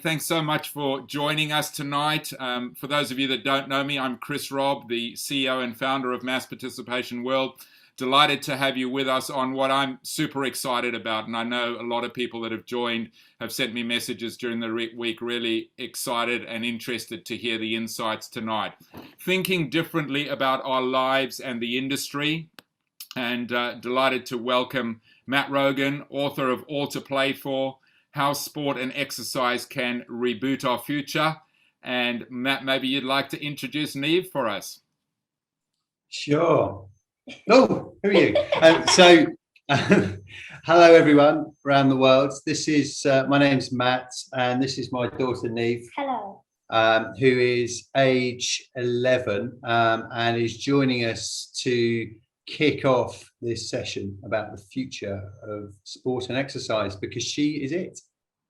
thanks so much for joining us tonight. For those of you that don't know me, I'm Chris Robb, the CEO and founder of Mass Participation World. Delighted to have you with us on what I'm super excited about. And I know a lot of people that have joined have sent me messages during the week, really excited and interested to hear the insights tonight. Thinking differently about our lives and the industry, and delighted to welcome Matt Rogan, author of All to Play For, How Sport and Exercise Can Reboot Our Future. And Matt, maybe you'd like to introduce Neve for us. Sure. Oh, who are you? Hello everyone around the world. This is my name's Matt, and this is my daughter Neve. Hello. Who is age 11 and is joining us to kick off this session about the future of sport and exercise, because she is it.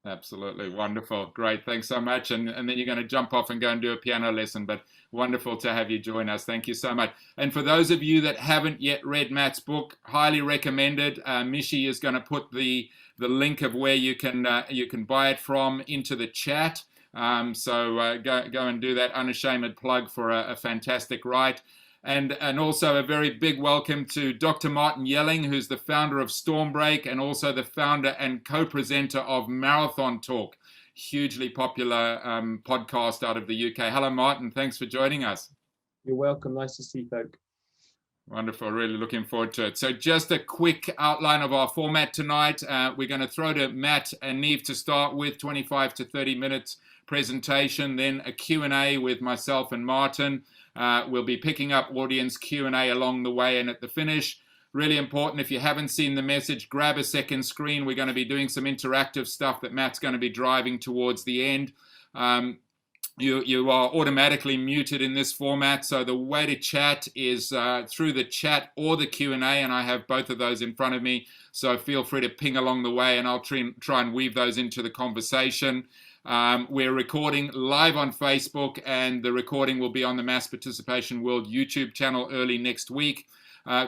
Absolutely. Wonderful. Great. Thanks so much. And then you're going to jump off and go and do a piano lesson, but wonderful to have you join us. Thank you so much. And for those of you that haven't yet read Matt's book, highly recommended. Mishi is going to put the link of where you can buy it from into the chat. So go and do that. Unashamed plug for a fantastic write. And also a very big welcome to Dr. Martin Yelling, who's the founder of Stormbreak and also the founder and co-presenter of Marathon Talk, hugely popular podcast out of the UK. Hello, Martin. Thanks for joining us. You're welcome. Nice to see folk. Wonderful. Really looking forward to it. So just a quick outline of our format tonight. We're going to throw to Matt and Neve to start with, 25 to 30 minutes presentation, then a Q&A with myself and Martin. We'll be picking up audience Q&A along the way and at the finish. Really important, if you haven't seen the message, grab a second screen. We're going to be doing some interactive stuff that Matt's going to be driving towards the end. You are automatically muted in this format, so the way to chat is through the chat or the Q&A, and I have both of those in front of me, so feel free to ping along the way and I'll try and weave those into the conversation. We're recording live on Facebook, and the recording will be on the Mass Participation World YouTube channel early next week.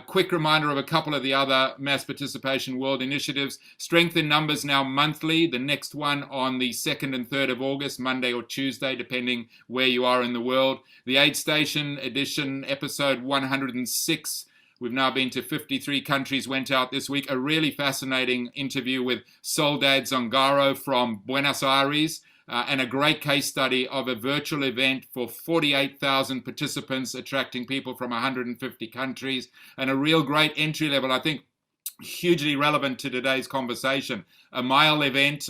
Quick reminder of a couple of the other Mass Participation World initiatives. Strength in Numbers now monthly. The next one on the 2nd and 3rd of August, Monday or Tuesday, depending where you are in the world. The Aid Station edition, episode 106. We've now been to 53 countries, went out this week. A really fascinating interview with Soledad Zongaro from Buenos Aires, and a great case study of a virtual event for 48,000 participants, attracting people from 150 countries, and a real great entry level, I think, hugely relevant to today's conversation. A mile event,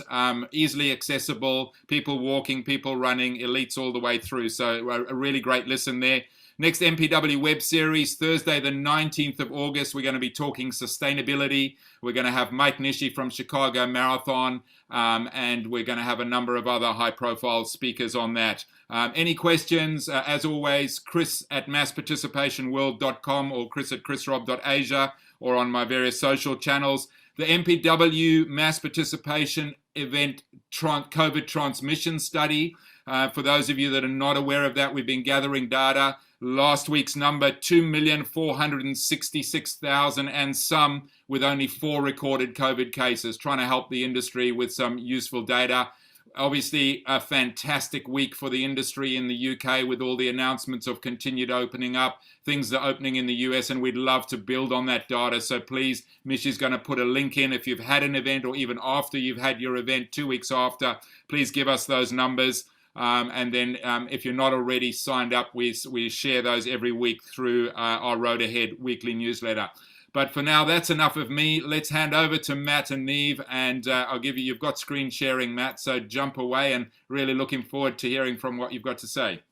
easily accessible, people walking, people running, elites all the way through. So a really great listen there. Next MPW web series, Thursday, the 19th of August, we're going to be talking sustainability. We're going to have Mike Nishi from Chicago Marathon, and we're going to have a number of other high-profile speakers on that. Any questions, as always, chris@massparticipationworld.com or chris@chrisrob.asia, or on my various social channels. The MPW Mass Participation Event COVID Transmission Study. For those of you that are not aware of that, we've been gathering data. Last week's number, 2,466,000 and some, with only 4 recorded COVID cases, trying to help the industry with some useful data. Obviously, a fantastic week for the industry in the UK with all the announcements of continued opening up. Things are opening in the US, and we'd love to build on that data. So please, Mishi's going to put a link in. If you've had an event, or even after you've had your event 2 weeks after, please give us those numbers. And then if you're not already signed up, we share those every week through our Road Ahead weekly newsletter. But for now, that's enough of me. Let's hand over to Matt and Neve, and you've got screen sharing, Matt, so jump away, and really looking forward to hearing from what you've got to say.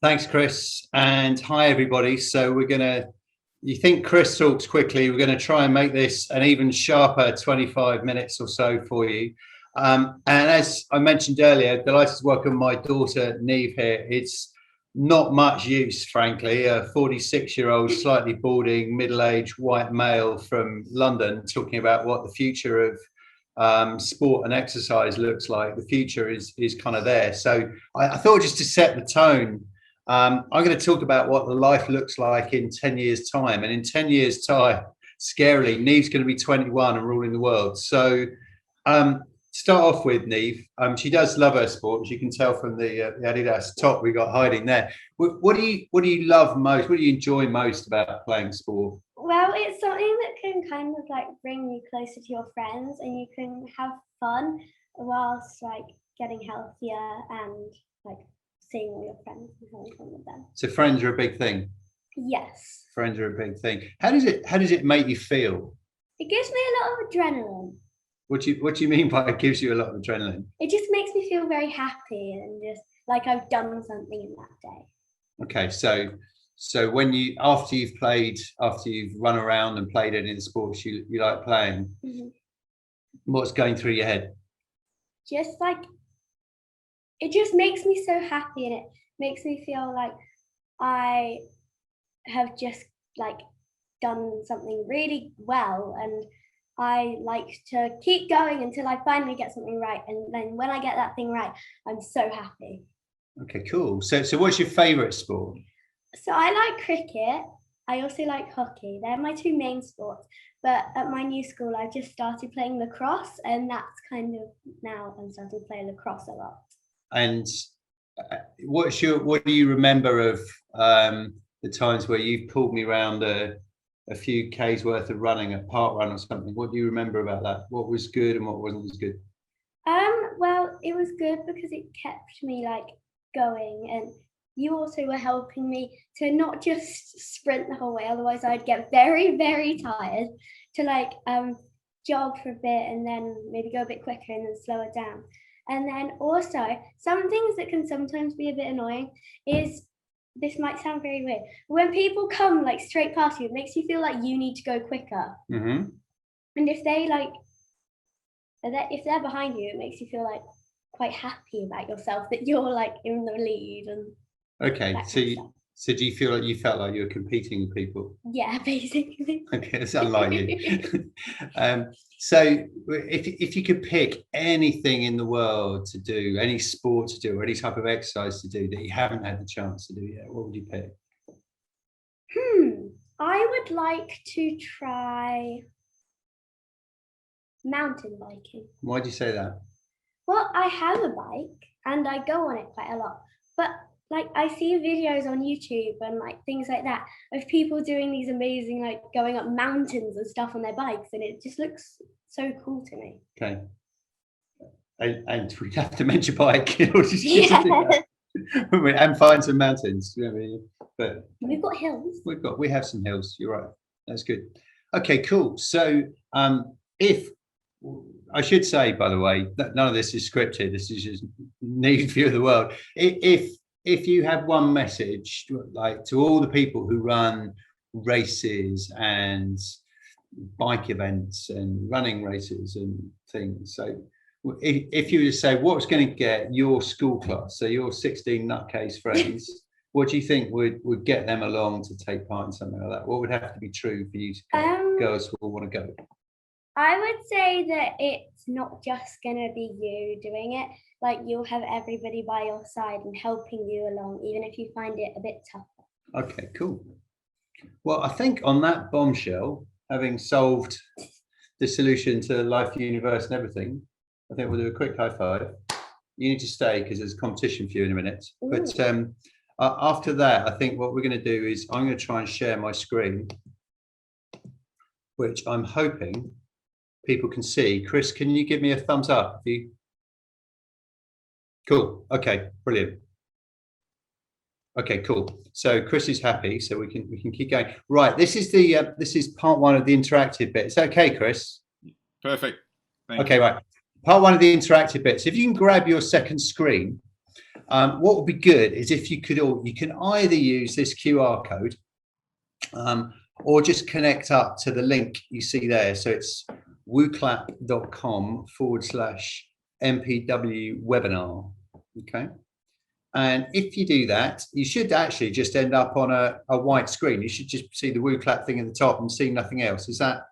Thanks, Chris, and hi, everybody. So you think Chris talks quickly, we're going to try and make this an even sharper 25 minutes or so for you. And as I mentioned earlier, delighted to welcome my daughter Neve here. It's not much use, frankly, a 46-year-old, slightly balding, middle-aged white male from London talking about what the future of sport and exercise looks like. The future is kind of there. So I thought, just to set the tone, I'm going to talk about what the life looks like in 10 years' time. And in 10 years' time, scarily, Neve's going to be 21 and ruling the world. So start off with, Neve. She does love her sport, as you can tell from the Adidas top we got hiding there. What do you love most? What do you enjoy most about playing sport? Well, it's something that can kind of like bring you closer to your friends, and you can have fun whilst like getting healthier and like seeing all your friends and having fun with them. So friends are a big thing. Yes. Friends are a big thing. How does it make you feel? It gives me a lot of adrenaline. What do you mean by it gives you a lot of adrenaline? It just makes me feel very happy and just like I've done something in that day. Okay, so when after you've run around and played any of the sports you like playing, what's going through your head? Just like, it just makes me so happy, and it makes me feel like I have just like done something really well, and I like to keep going until I finally get something right, and then when I get that thing right, I'm so happy. Okay, cool. So what's your favorite sport? So I like cricket. I also like hockey. They're my two main sports. But at my new school, I've just started playing lacrosse, and that's kind of now I'm starting to play lacrosse a lot. And what do you remember of the times where you've pulled me around a few K's worth of running, a park run or something? What do you remember about that? What was good and what wasn't as good? Well, it was good because it kept me like going, and you also were helping me to not just sprint the whole way, otherwise I'd get very, very tired, to like jog for a bit and then maybe go a bit quicker and then slow it down. And then also some things that can sometimes be a bit annoying is, this might sound very weird, when people come like straight past you, it makes you feel like you need to go quicker. And if they're behind you, it makes you feel like quite happy about yourself that you're like in the lead. And okay, so do you feel like you felt like you were competing with people? Yeah, basically. Okay, that's unlike you. So if you could pick anything in the world to do, any sport to do, or any type of exercise to do that you haven't had the chance to do yet, what would you pick? I would like to try mountain biking. Why do you say that? Well, I have a bike and I go on it quite a lot, but like I see videos on YouTube and like things like that of people doing these amazing, like going up mountains and stuff on their bikes, and it just looks so cool to me. Okay. And we have to mention bike. And find some mountains. You know what I mean? But we've got hills. We have some hills. You're right. That's good. Okay, cool. So if I should say, by the way, that none of this is scripted. This is just Neve's view of the world. If you have one message, like to all the people who run races and bike events and running races and things, so if you were to say what's going to get your school class, so your 16 nutcase friends, what do you think would get them along to take part in something like that? What would have to be true for you to get girls who all want to go? I would say that it's not just going to be you doing it. Like, you'll have everybody by your side and helping you along, even if you find it a bit tougher. Okay, cool. Well, I think on that bombshell, having solved the solution to life, the universe and everything, I think we'll do a quick high five. You need to stay because there's competition for you in a minute. Ooh. But after that, I think what we're going to do is I'm going to try and share my screen, which I'm hoping people can see. Chris, can you give me a thumbs up? Cool. Okay, brilliant. Okay, cool. So Chris is happy, so we can keep going. Right, this is part one of the interactive bit. Is that okay, Chris? Perfect. Okay, right. Part one of the interactive bits. If you can grab your second screen, what would be good is if you can either use this QR code or just connect up to the link you see there. So it's wooclap.com/MPW webinar. Okay. And if you do that, you should actually just end up on a white screen. You should just see the WooClap thing at the top and see nothing else. Is that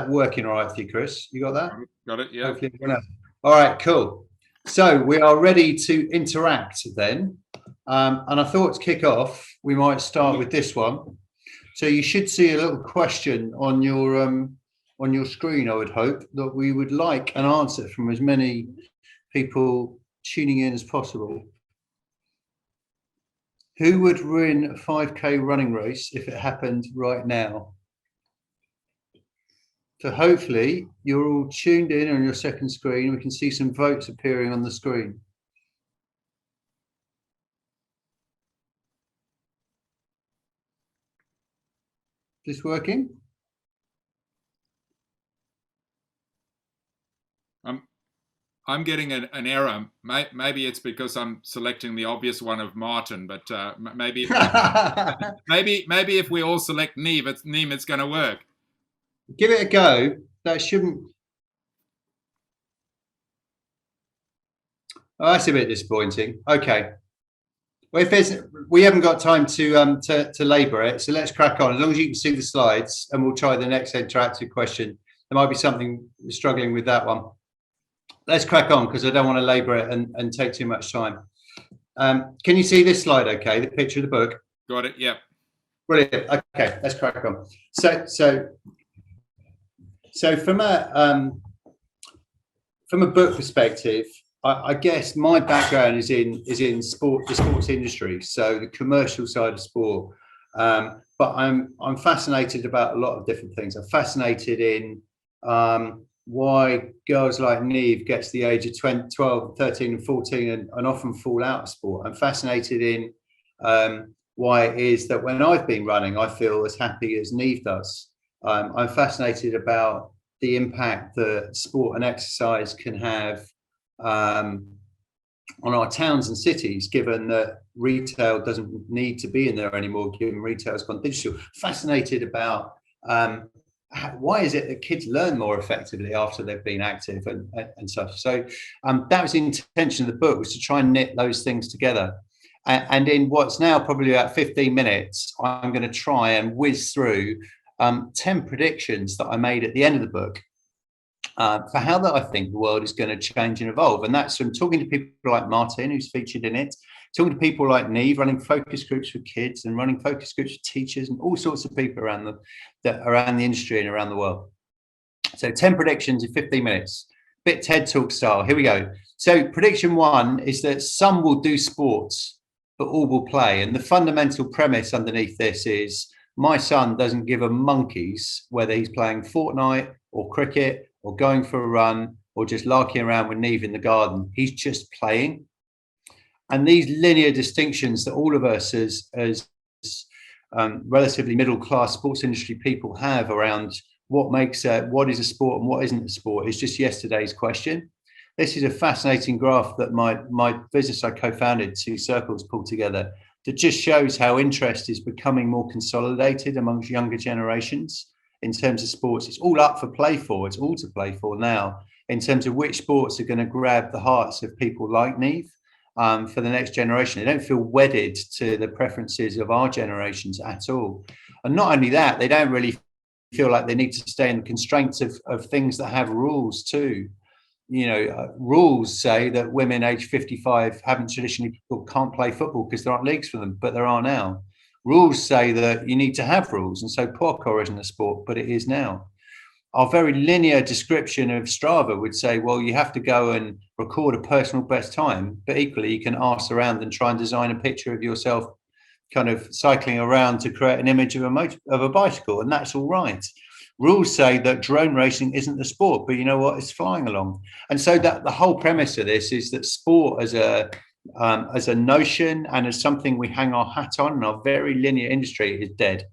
working all right for you, Chris? You got that? Got it, yeah. All right, cool. So we are ready to interact then. And I thought to kick off, we might start with this one. So you should see a little question on your on your screen, I would hope, that we would like an answer from as many people tuning in as possible. Who would win a 5K running race if it happened right now? So hopefully you're all tuned in on your second screen. We can see some votes appearing on the screen. Is this working? I'm getting an error. Maybe it's because I'm selecting the obvious one of Martin, but maybe if we all select Neve, it's going to work. Give it a go. That shouldn't. Oh, that's a bit disappointing. Okay. Well, we haven't got time to labour it, so let's crack on. As long as you can see the slides, and we'll try the next interactive question. There might be something struggling with that one. Let's crack on because I don't want to labour it and take too much time. Can you see this slide? Okay, the picture of the book. Got it. Yep. Brilliant. Okay, let's crack on. So from a book perspective, I guess my background is in sport, the sports industry, so the commercial side of sport. But I'm fascinated about a lot of different things. I'm fascinated in why girls like Neve get to the age of 12, 13 and 14 and often fall out of sport. I'm fascinated in why it is that when I've been running, I feel as happy as Neve does. I'm fascinated about the impact that sport and exercise can have on our towns and cities, given that retail doesn't need to be in there anymore, given retail's gone digital. Fascinated about why is it that kids learn more effectively after they've been active and such. So that was the intention of the book, was to try and knit those things together. And in what's now probably about 15 minutes, I'm going to try and whiz through 10 predictions that I made at the end of the book for how that I think the world is going to change and evolve. And that's from talking to people like Martin, who's featured in it, talking to people like Neve, running focus groups for kids and running focus groups for teachers and all sorts of people around the industry and around the world. So 10 predictions in 15 minutes, bit TED Talk style. Here we go. So prediction one is that some will do sports, but all will play. And the fundamental premise underneath this is my son doesn't give a monkey's whether he's playing Fortnite or cricket or going for a run or just larking around with Neve in the garden. He's just playing. And these linear distinctions that all of us as relatively middle-class sports industry people have around what is a sport and what isn't a sport is just yesterday's question. This is a fascinating graph that my business I co-founded, Two Circles, pulled together that just shows how interest is becoming more consolidated amongst younger generations in terms of sports. It's all up for play for. It's all to play for now in terms of which sports are going to grab the hearts of people like Neve. For the next generation. They don't feel wedded to the preferences of our generations at all. And not only that, they don't really feel like they need to stay in the constraints of things that have rules too. Rules say that women age 55 haven't traditionally can't play football because there aren't leagues for them, but there are now. Rules say that you need to have rules. And so parkour isn't a sport, but it is now. Our very linear description of Strava would say, well, you have to go and record a personal best time, but equally you can arse around and try and design a picture of yourself kind of cycling around to create an image of a bicycle, and that's all right. Rules say that drone racing isn't the sport, but you know what? It's flying along. And so that the whole premise of this is that sport as a notion and as something we hang our hat on in our very linear industry is dead.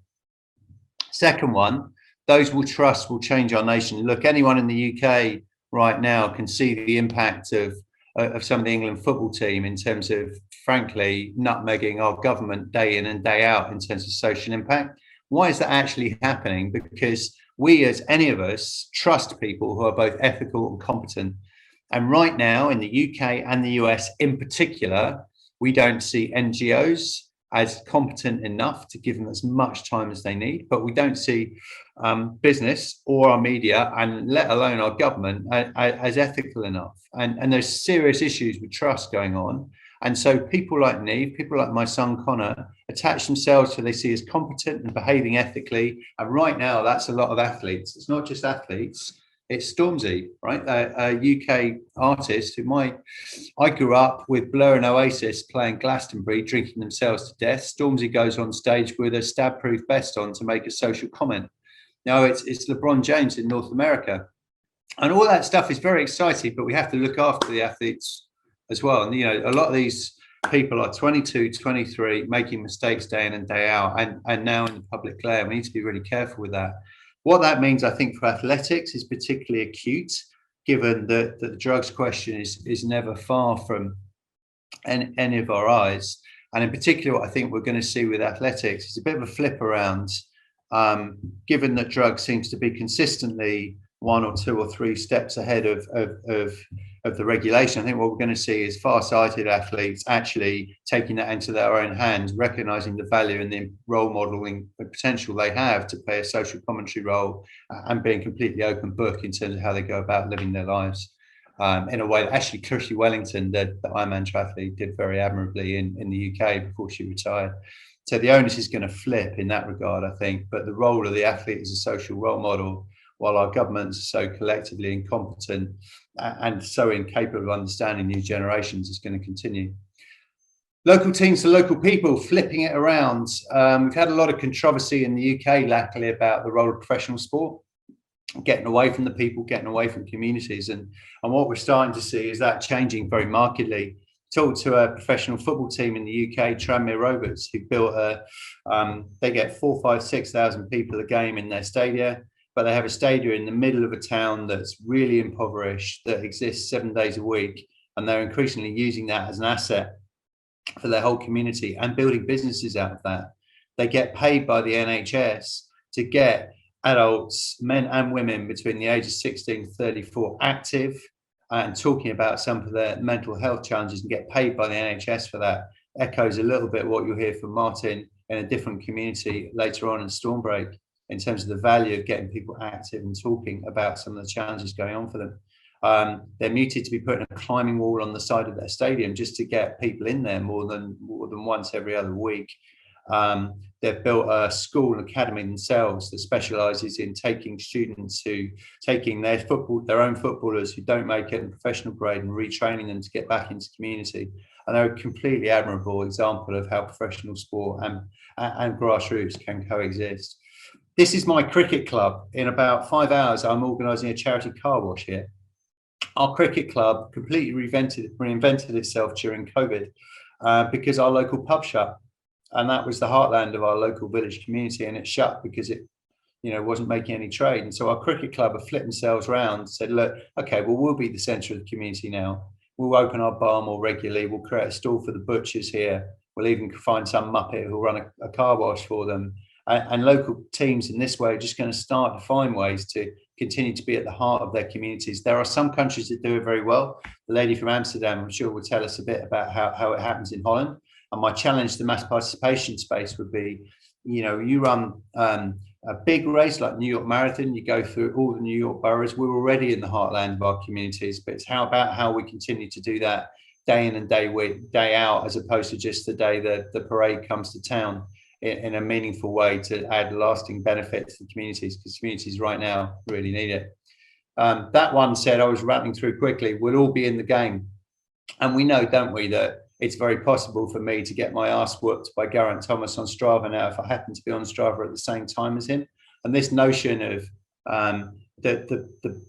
Second one, those will trust will change our nation. Look, anyone in the UK right now can see the impact of some of the England football team in terms of, frankly, nutmegging our government day in and day out in terms of social impact. Why is that actually happening? Because we, as any of us, trust people who are both ethical and competent. And right now in the UK and the US in particular, we don't see NGOs as competent enough to give them as much time as they need, but we don't see business or our media, and let alone our government, as ethical enough. And there's serious issues with trust going on. And so people like Neve, people like my son Connor, attach themselves to they see as competent and behaving ethically. And right now, that's a lot of athletes. It's not just athletes. It's Stormzy, right? A UK artist I grew up with Blur and Oasis playing Glastonbury, drinking themselves to death. Stormzy goes on stage with a stab-proof vest on to make a social comment. Now it's LeBron James in North America. And all that stuff is very exciting, but we have to look after the athletes as well. And, a lot of these people are 22, 23, making mistakes day in and day out, and now in the public glare. We need to be really careful with that. What that means, I think, for athletics is particularly acute, given that the drugs question is never far from any of our eyes. And in particular, what I think we're going to see with athletics is a bit of a flip around, given that drugs seems to be consistently 1 or 2 or 3 steps ahead of the regulation. I think what we're going to see is far-sighted athletes actually taking that into their own hands, recognizing the value and the role modeling the potential they have to play a social commentary role, and being completely open book in terms of how they go about living their lives, in a way that actually Kirsty Wellington, the Ironman triathlete, did very admirably in the UK before she retired. So the onus is going to flip in that regard, I think. But the role of the athlete as a social role model, while our governments are so collectively incompetent and so incapable of understanding new generations, is going to continue. Local teams to local people, flipping it around. We've had a lot of controversy in the UK lately about the role of professional sport, getting away from the people, getting away from communities. And what we're starting to see is that changing very markedly. Talked to a professional football team in the UK, Tranmere Rovers, who built they get 4,000, 5,000, 6,000 people a game in their stadia. But they have a stadium in the middle of a town that's really impoverished, that exists 7 days a week. And they're increasingly using that as an asset for their whole community and building businesses out of that. They get paid by the NHS to get adults, men and women between the ages 16 to 34 active and talking about some of their mental health challenges, and get paid by the NHS for that. Echoes a little bit what you'll hear from Martin in a different community later on in Stormbreak, in terms of the value of getting people active and talking about some of the challenges going on for them. They're muted to be putting a climbing wall on the side of their stadium just to get people in there more than once every other week. They've built a school and academy themselves that specialises in taking students taking their own footballers who don't make it in professional grade and retraining them to get back into community. And they're a completely admirable example of how professional sport and grassroots can coexist. This is my cricket club. In about 5 hours, I'm organising a charity car wash here. Our cricket club completely reinvented itself during COVID because our local pub shut. And that was the heartland of our local village community, and it shut because it wasn't making any trade. And so our cricket club have flipped themselves around and said, look, okay, well, we'll be the centre of the community now. We'll open our bar more regularly. We'll create a stall for the butchers here. We'll even find some muppet who'll run a car wash for them. And local teams in this way are just going to start to find ways to continue to be at the heart of their communities. There are some countries that do it very well. The lady from Amsterdam, I'm sure, will tell us a bit about how it happens in Holland. And my challenge to the mass participation space would be, you run a big race like New York Marathon, you go through all the New York boroughs. We're already in the heartland of our communities, but it's how we continue to do that day in and day out, as opposed to just the day that the parade comes to town, in a meaningful way to add lasting benefit to the communities, because communities right now really need it. That one said, I was rattling through quickly, we'll all be in the game. And we know, don't we, that it's very possible for me to get my ass whooped by Geraint Thomas on Strava now if I happen to be on Strava at the same time as him. And this notion of the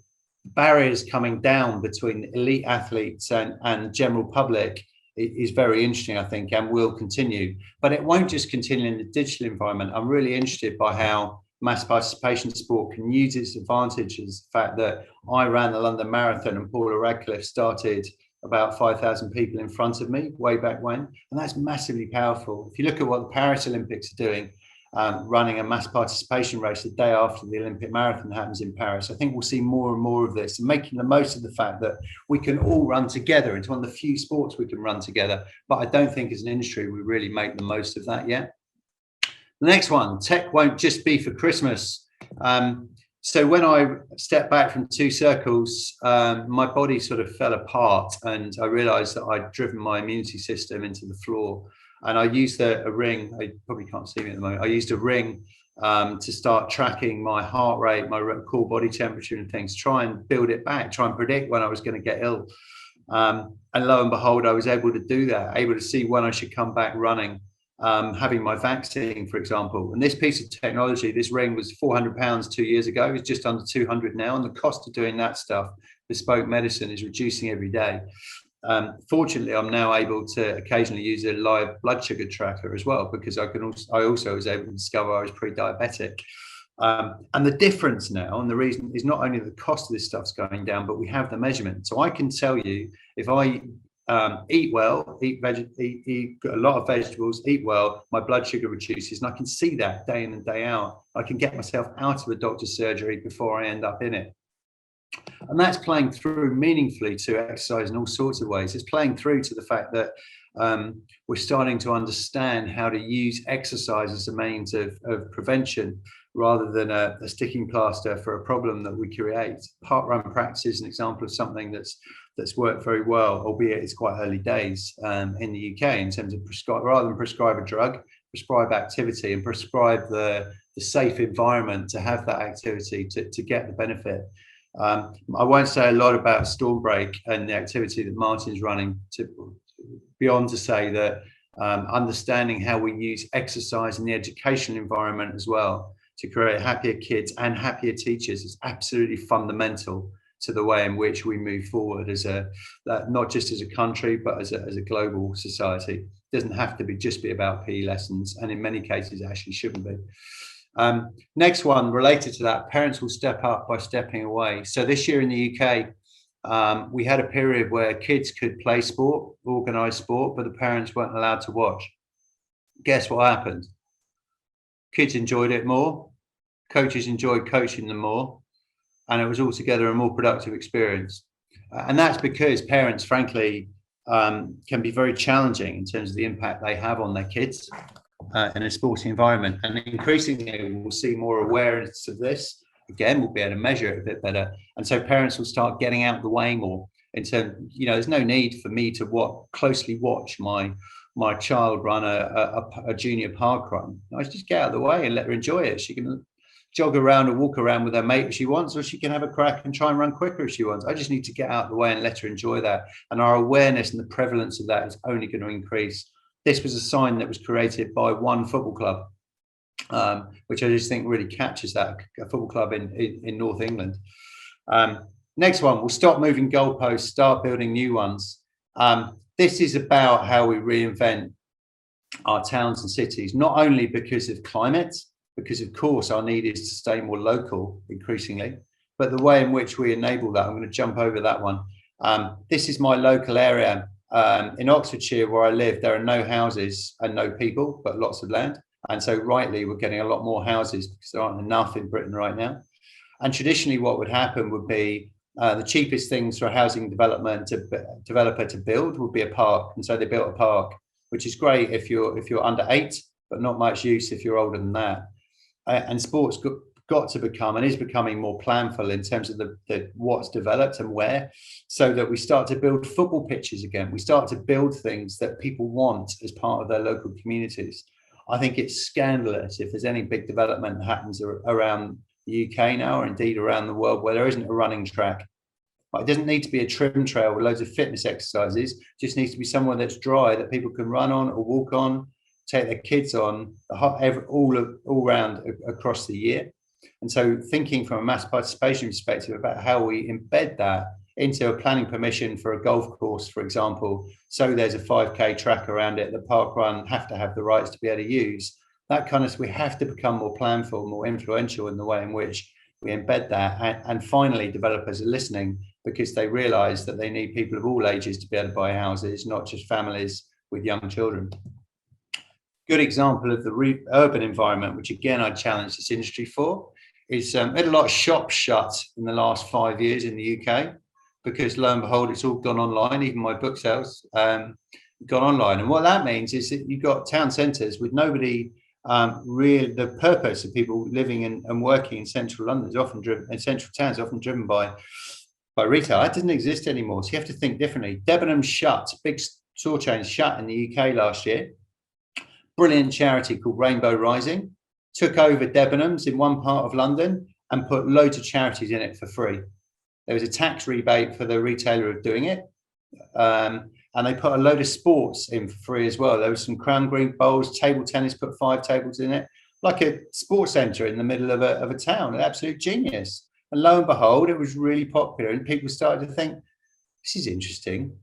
barriers coming down between elite athletes and general public is very interesting, I think, and will continue. But it won't just continue in the digital environment. I'm really interested by how mass participation sport can use its advantages. The fact that I ran the London Marathon and Paula Radcliffe started about 5,000 people in front of me way back when, and that's massively powerful. If you look at what the Paris Olympics are doing, running a mass participation race the day after the Olympic marathon happens in Paris, I think we'll see more and more of this, and making the most of the fact that we can all run together. It's one of the few sports we can run together, but I don't think as an industry we really make the most of that yet. The next one, tech won't just be for Christmas. So when I stepped back from 2 circles, my body sort of fell apart, and I realized that I'd driven my immunity system into the floor. And I used a ring. I probably can't see me at the moment. I used a ring to start tracking my heart rate, my core body temperature and things, try and build it back, try and predict when I was going to get ill. And lo and behold, I was able to do that, able to see when I should come back running, having my vaccine, for example. And this piece of technology, this ring, was £400 2 years ago. It's just under 200 now. And the cost of doing that stuff, bespoke medicine, is reducing every day. Fortunately, I'm now able to occasionally use a live blood sugar tracker as well, because I also was able to discover I was pre-diabetic. And the difference now, and the reason, is not only the cost of this stuff's going down, but we have the measurement. So I can tell you, if I eat well, eat a lot of vegetables, eat well, my blood sugar reduces, and I can see that day in and day out. I can get myself out of a doctor's surgery before I end up in it. And that's playing through meaningfully to exercise in all sorts of ways. It's playing through to the fact that we're starting to understand how to use exercise as a means of prevention, rather than a sticking plaster for a problem that we create. Park run practice is an example of something that's worked very well, albeit it's quite early days in the UK in terms of rather than prescribe a drug, prescribe activity, and prescribe the safe environment to have that activity to get the benefit. I won't say a lot about Stormbreak and the activity that Martin's running, beyond to say that understanding how we use exercise in the educational environment as well to create happier kids and happier teachers is absolutely fundamental to the way in which we move forward as not just as a country, but as a global society. It doesn't have to just be about PE lessons, and in many cases it actually shouldn't be. Next one related to that, parents will step up by stepping away. So this year in the UK, we had a period where kids could play sport, organised sport, but the parents weren't allowed to watch. Guess what happened? Kids enjoyed it more, coaches enjoyed coaching them more, and it was altogether a more productive experience. And that's because parents, frankly, can be very challenging in terms of the impact they have on their kids in a sporting environment. And increasingly, we'll see more awareness of this. Again, we'll be able to measure it a bit better. And so parents will start getting out of the way more in terms, there's no need for me to closely watch my child run a junior park run. I just get out of the way and let her enjoy it. She can jog around or walk around with her mate if she wants, or she can have a crack and try and run quicker if she wants. I just need to get out of the way and let her enjoy that. And our awareness and the prevalence of that is only going to increase. This was a sign that was created by one football club, which I just think really captures that, a football club in North England. Next one, we'll stop moving goalposts, start building new ones. This is about how we reinvent our towns and cities, not only because of climate, because of course our need is to stay more local increasingly, but the way in which we enable that. I'm going to jump over that one. This is my local area. In Oxfordshire, where I live, there are no houses and no people, but lots of land. And so rightly, we're getting a lot more houses because there aren't enough in Britain right now. And traditionally, what would happen would be the cheapest things for a housing developer to build would be a park. And so they built a park, which is great if you're under 8, but not much use if you're older than that. And sports got to become and is becoming more planful in terms of the what's developed and where, so that we start to build football pitches again. We start to build things that people want as part of their local communities. I think it's scandalous if there's any big development that happens around the UK now, or indeed around the world, where there isn't a running track. It doesn't need to be a trim trail with loads of fitness exercises. It just needs to be somewhere that's dry that people can run on or walk on, take their kids on, all around across the year. And so thinking from a mass participation perspective about how we embed that into a planning permission for a golf course, for example, so there's a 5K track around it, the park run have to have the rights to be able to use. That kind of, we have to become more planful, more influential in the way in which we embed that. And finally, developers are listening because they realize that they need people of all ages to be able to buy houses, not just families with young children. Good example of the urban environment, which again, I challenge this industry for, is we had a lot of shops shut in the last 5 years in the UK, because lo and behold, it's all gone online. Even my book sales gone online. And what that means is that you've got town centres with nobody really the purpose of people living and working in central London is often driven, in central towns, often driven by retail. That doesn't exist anymore. So you have to think differently. Debenhams shut, big store chain shut in the UK last year. Brilliant charity called Rainbow Rising took over Debenhams in one part of London and put loads of charities in it for free. There was a tax rebate for the retailer of doing it. And they put a load of sports in for free as well. There was some crown green bowls, table tennis, put 5 tables in it, like a sports centre in the middle of a town, an absolute genius. And lo and behold, it was really popular and people started to think, this is interesting.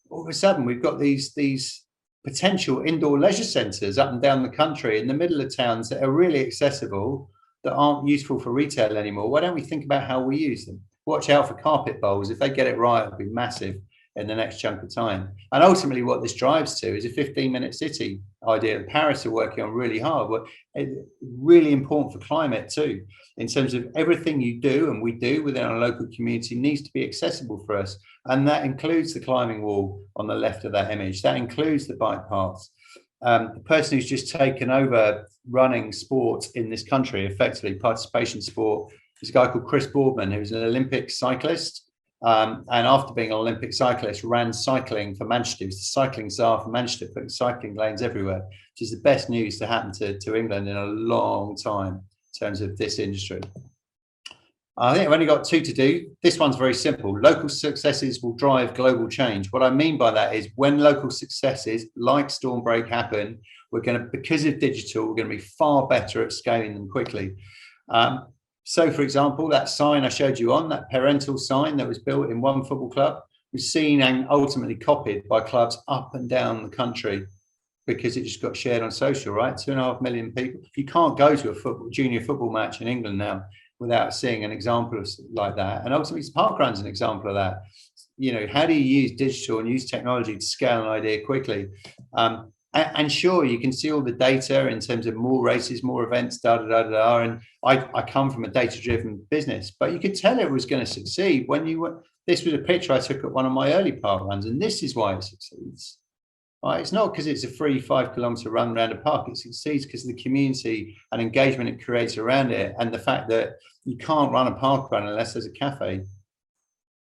All of a sudden, we've got these potential indoor leisure centres up and down the country in the middle of towns that are really accessible, that aren't useful for retail anymore. Why don't we think about how we use them? Watch out for carpet bowls. If they get it right, it'll be massive in the next chunk of time. And ultimately what this drives to is a 15-minute city idea. Paris are working on really hard, but really important for climate too, in terms of everything you do and we do within our local community needs to be accessible for us. And that includes the climbing wall on the left of that image. That includes the bike paths. The person who's just taken over running sport in this country, effectively participation sport, is a guy called Chris Boardman, who's an Olympic cyclist. And after being an Olympic cyclist, ran cycling for Manchester. He was the cycling czar for Manchester, putting cycling lanes everywhere, which is the best news to happen to England in a long time in terms of this industry. I think I've only got 2 to do. This one's very simple. Local successes will drive global change. What I mean by that is when local successes like Stormbreak happen, we're going to, because of digital, we're going to be far better at scaling them quickly. So, for example, that sign I showed you on, that parental sign that was built in one football club, was seen and ultimately copied by clubs up and down the country because it just got shared on social, right? 2.5 million people. You can't go to a junior football match in England now without seeing an example of like that. And ultimately, Parkrun's an example of that. You know, how do you use digital and use technology to scale an idea quickly? And sure, you can see all the data in terms of more races, more events, and I come from a data-driven business, but you could tell it was going to succeed when you were. This was a picture I took at one of my early park runs, and this is why it succeeds. Right? It's not because it's a free 5-kilometre run around a park. It succeeds because of the community and engagement it creates around it, and the fact that you can't run a park run unless there's a cafe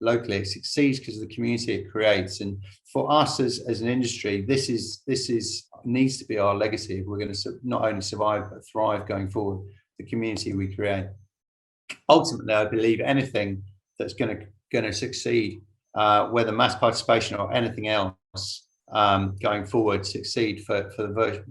locally. It succeeds because of the community it creates. And for us as an industry, this needs to be our legacy if we're going to not only survive but thrive going forward. The community we create. Ultimately, I believe anything that's going to succeed, whether mass participation or anything else, going forward, succeed for the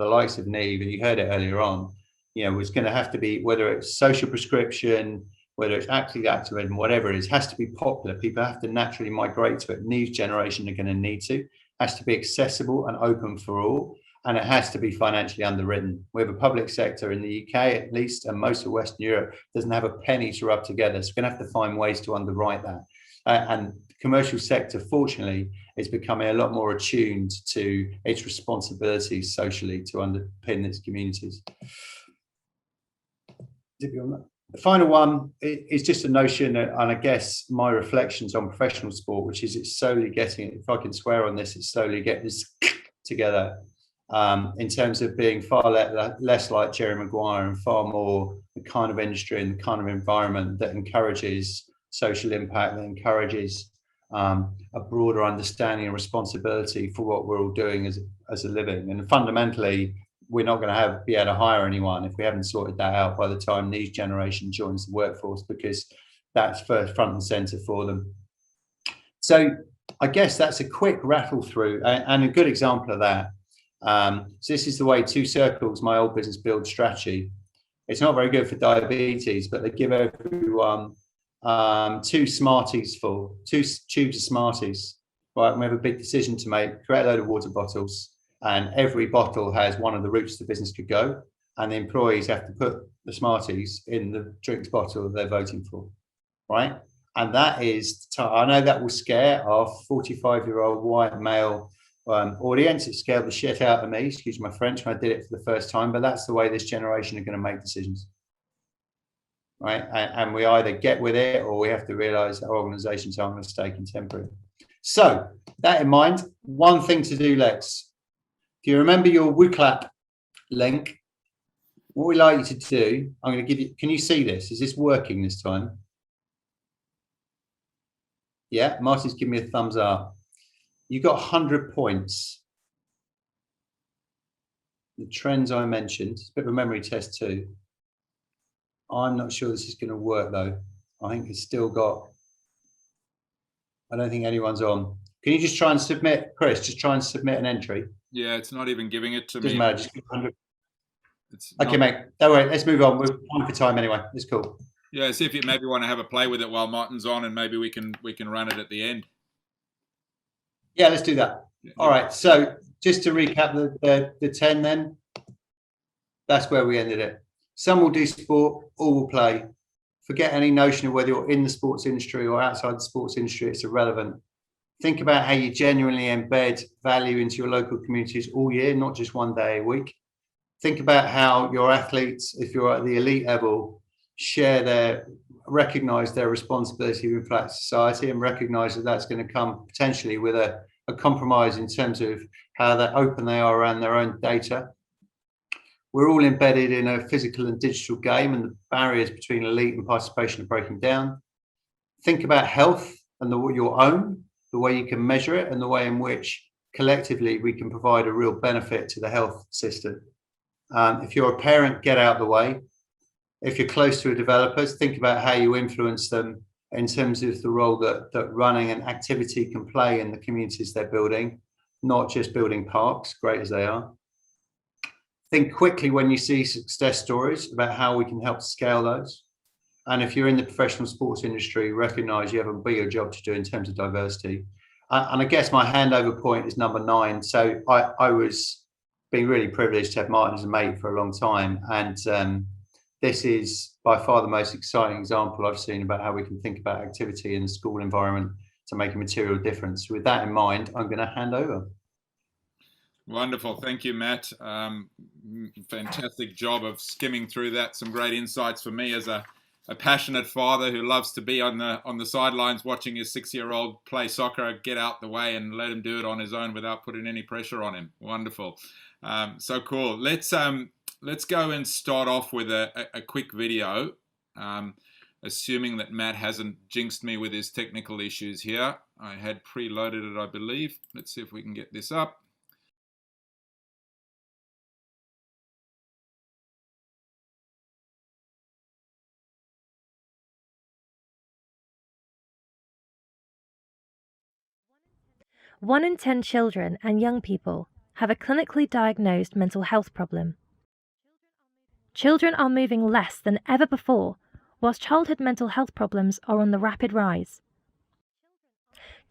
likes of Neve, and you heard it earlier on. You know, it's going to have to be, whether it's social prescription, whether it's activism, whatever it is, has to be popular. People have to naturally migrate to it. News generation are going to need to. Has to be accessible and open for all, and it has to be financially underwritten. We have a public sector in the UK, at least, and most of Western Europe doesn't have a penny to rub together. So we're going to have to find ways to underwrite that. And the commercial sector, fortunately, is becoming a lot more attuned to its responsibilities socially to underpin its communities. The final one is just a notion, and I guess my reflections on professional sport, which is it's slowly getting, if I can swear on this, it's slowly getting this together in terms of being far less like Jerry Maguire and far more the kind of industry and the kind of environment that encourages social impact, that encourages a broader understanding and responsibility for what we're all doing as a living. And fundamentally, we're not going to be able to hire anyone if we haven't sorted that out by the time these generation joins the workforce, because that's first front and center for them. So I guess that's a quick rattle through and a good example of that. So this is the way Two Circles, my old business, build strategy. It's not very good for diabetes, but they give everyone 2 Smarties full, 2 tubes of Smarties. Right, and we have a big decision to make, create a load of water bottles. And every bottle has one of the routes the business could go, and the employees have to put the Smarties in the drinks bottle that they're voting for, right? And that is, I know that will scare our 45-year-old white male audience. It scared the shit out of me, excuse my French, when I did it for the first time, but that's the way this generation are going to make decisions, right? And we either get with it or we have to realize our organizations are mistaken temporary. So that in mind, one thing to do, Lex. If you remember your WooClap link, what we like you to do, I'm going to give you, can you see this? Is this working this time? Yeah, Martin's giving me a thumbs up. You got 100 points. The trends I mentioned, it's a bit of a memory test too. I'm not sure this is going to work though. I think it's still got, I don't think anyone's on. Can you just try and submit, Chris, just try and submit an entry? Yeah, it's not even giving it to Doesn't me. matter, just give 100. It's Okay, not, mate, don't worry, let's move on. We're fine for time anyway, it's cool. yeah, see if you maybe want to have a play with it while Martin's on, and maybe we can run it at the end. Yeah, let's do that. Yeah. All right, so just to recap the 10 then, that's where we ended it. Some will do sport, all will play. Forget any notion of whether you're in the sports industry or outside the sports industry, it's irrelevant. Think about how you genuinely embed value into your local communities all year, not just one day a week. Think about how your athletes, if you're at the elite level, recognize their responsibility to impact society, and recognize that that's going to come potentially with a compromise in terms of how open they are around their own data. We're all embedded in a physical and digital game, and the barriers between elite and participation are breaking down. Think about health and your own, the way you can measure it, and the way in which collectively we can provide a real benefit to the health system. If you're a parent, get out of the way. If you're close to a developer, think about how you influence them in terms of the role that running an activity can play in the communities they're building, not just building parks, great as they are. Think quickly when you see success stories about how we can help scale those. And if you're in the professional sports industry, recognize you have a bigger job to do in terms of diversity. And I guess my handover point is number 9. So I was being really privileged to have Martin as a mate for a long time. And this is by far the most exciting example I've seen about how we can think about activity in the school environment to make a material difference. With that in mind, I'm going to hand over. Wonderful. Thank you, Matt. Fantastic job of skimming through that. Some great insights for me as a passionate father who loves to be on the sidelines watching his 6-year-old play soccer, get out the way and let him do it on his own without putting any pressure on him. Wonderful. So cool. Let's go and start off with a quick video, assuming that Matt hasn't jinxed me with his technical issues here. I had preloaded it, I believe. Let's see if we can get this up. One in 10 children and young people have a clinically diagnosed mental health problem. Children are moving less than ever before, whilst childhood mental health problems are on the rapid rise.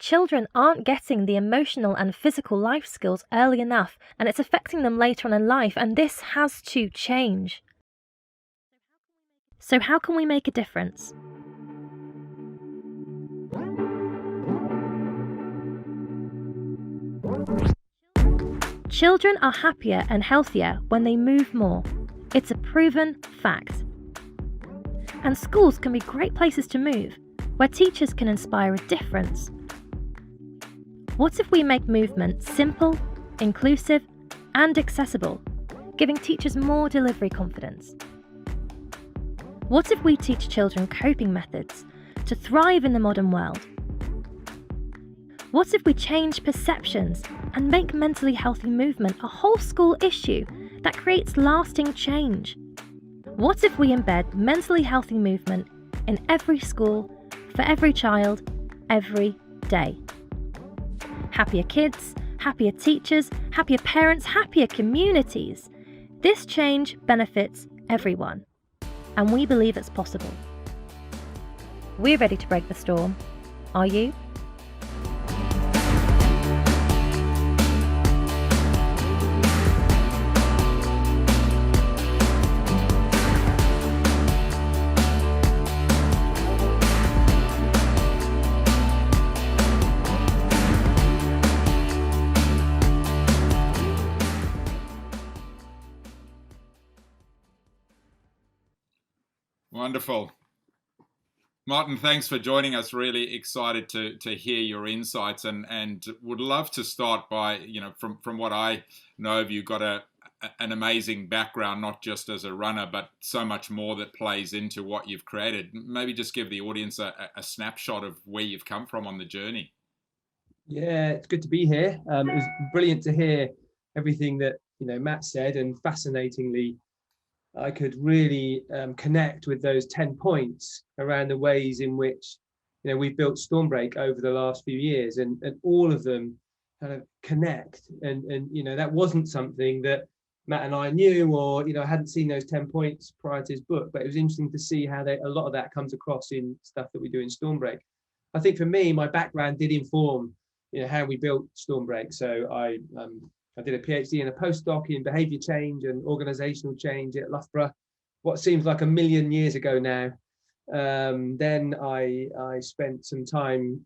Children aren't getting the emotional and physical life skills early enough, and it's affecting them later on in life, and this has to change. So how can we make a difference? Children are happier and healthier when they move more. It's a proven fact. And schools can be great places to move, where teachers can inspire a difference. What if we make movement simple, inclusive, and accessible, giving teachers more delivery confidence? What if we teach children coping methods to thrive in the modern world? What if we change perceptions and make mentally healthy movement a whole school issue that creates lasting change? What if we embed mentally healthy movement in every school, for every child, every day? Happier kids, happier teachers, happier parents, happier communities. This change benefits everyone, and we believe it's possible. We're ready to break the storm. Are you? Wonderful. Martin, thanks for joining us. Really excited to hear your insights, and would love to start by, from what I know of you, got an amazing background, not just as a runner, but so much more that plays into what you've created. Maybe just give the audience a snapshot of where you've come from on the journey. Yeah, it's good to be here. It was brilliant to hear everything that Matt said, and fascinatingly, I could really connect with those 10 points around the ways in which we've built Stormbreak over the last few years, and all of them kind of connect. And that wasn't something that Matt and I knew, or I hadn't seen those 10 points prior to his book, but it was interesting to see how a lot of that comes across in stuff that we do in Stormbreak. I think for me, my background did inform how we built Stormbreak. So I did a PhD and a postdoc in behavior change and organizational change at Loughborough, what seems like a million years ago now. Then I spent some time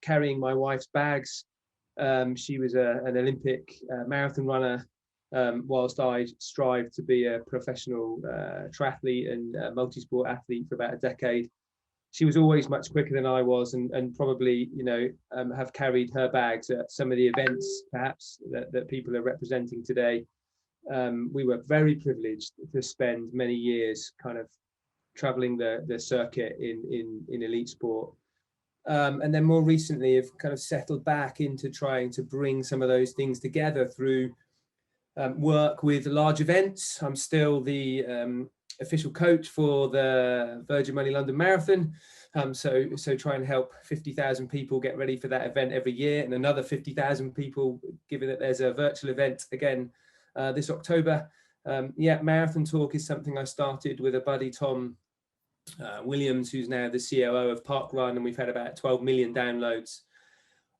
carrying my wife's bags. She was an Olympic marathon runner, whilst I strived to be a professional triathlete and multi-sport athlete for about a decade. She was always much quicker than I was, and probably have carried her bags at some of the events perhaps that people are representing today. We were very privileged to spend many years kind of traveling the circuit in elite sport, and then more recently have kind of settled back into trying to bring some of those things together through work with large events. I'm still the official coach for the Virgin Money London Marathon, so try and help 50,000 people get ready for that event every year, and another 50,000 people, given that there's a virtual event again this October. Marathon Talk is something I started with a buddy, Tom Williams, who's now the COO of Parkrun, and we've had about 12 million downloads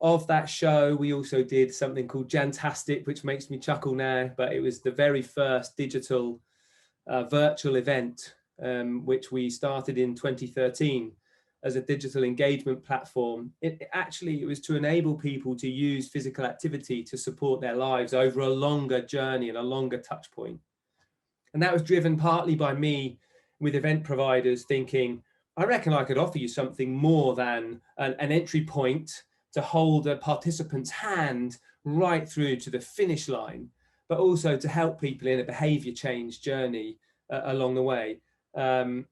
of that show. We also did something called Jantastic, which makes me chuckle now, but it was the very first digital virtual event, which we started in 2013 as a digital engagement platform. It was to enable people to use physical activity to support their lives over a longer journey and a longer touch point. And that was driven partly by me with event providers thinking, I reckon I could offer you something more than an entry point to hold a participant's hand right through to the finish line, but also to help people in a behavior change journey along the way. And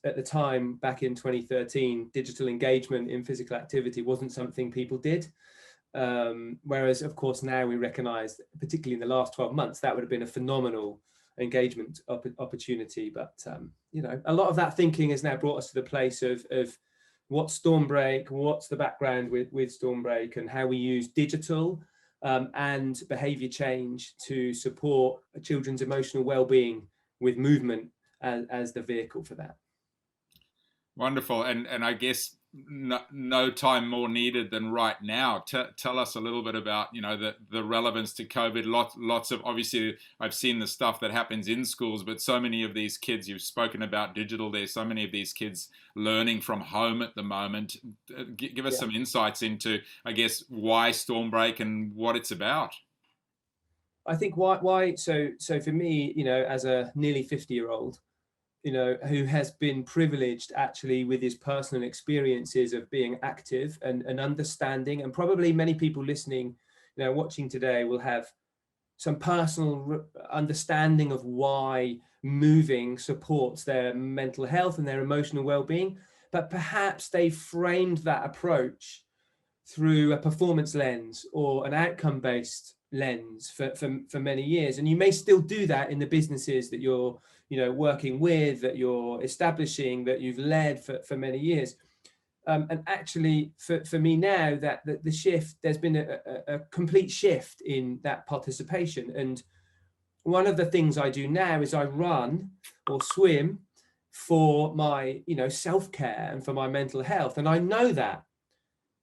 at the time, back in 2013, digital engagement in physical activity wasn't something people did. Whereas, of course, now we recognize, particularly in the last 12 months, that would have been a phenomenal engagement opportunity. But, a lot of that thinking has now brought us to the place of what's Stormbreak, what's the background with Stormbreak, and how we use digital and behavior change to support children's emotional well-being with movement as the vehicle for that. Wonderful. And I guess no time more needed than right now. Tell us a little bit about, the relevance to COVID. Lots of, obviously, I've seen the stuff that happens in schools, but so many of these kids, you've spoken about digital, there's so many of these kids learning from home at the moment. Give us some insights into, I guess, why Stormbreak and what it's about. I think why so for me, as a nearly 50-year-old, who has been privileged actually with his personal experiences of being active and understanding, and probably many people listening, watching today will have some personal understanding of why moving supports their mental health and their emotional well-being, but perhaps they framed that approach through a performance lens or an outcome-based lens for many years. And you may still do that in the businesses that you're working with, that you're establishing, that you've led for many years. And actually for me now, that the shift, there's been a complete shift in that participation. And one of the things I do now is I run or swim for my self-care and for my mental health, and I know that,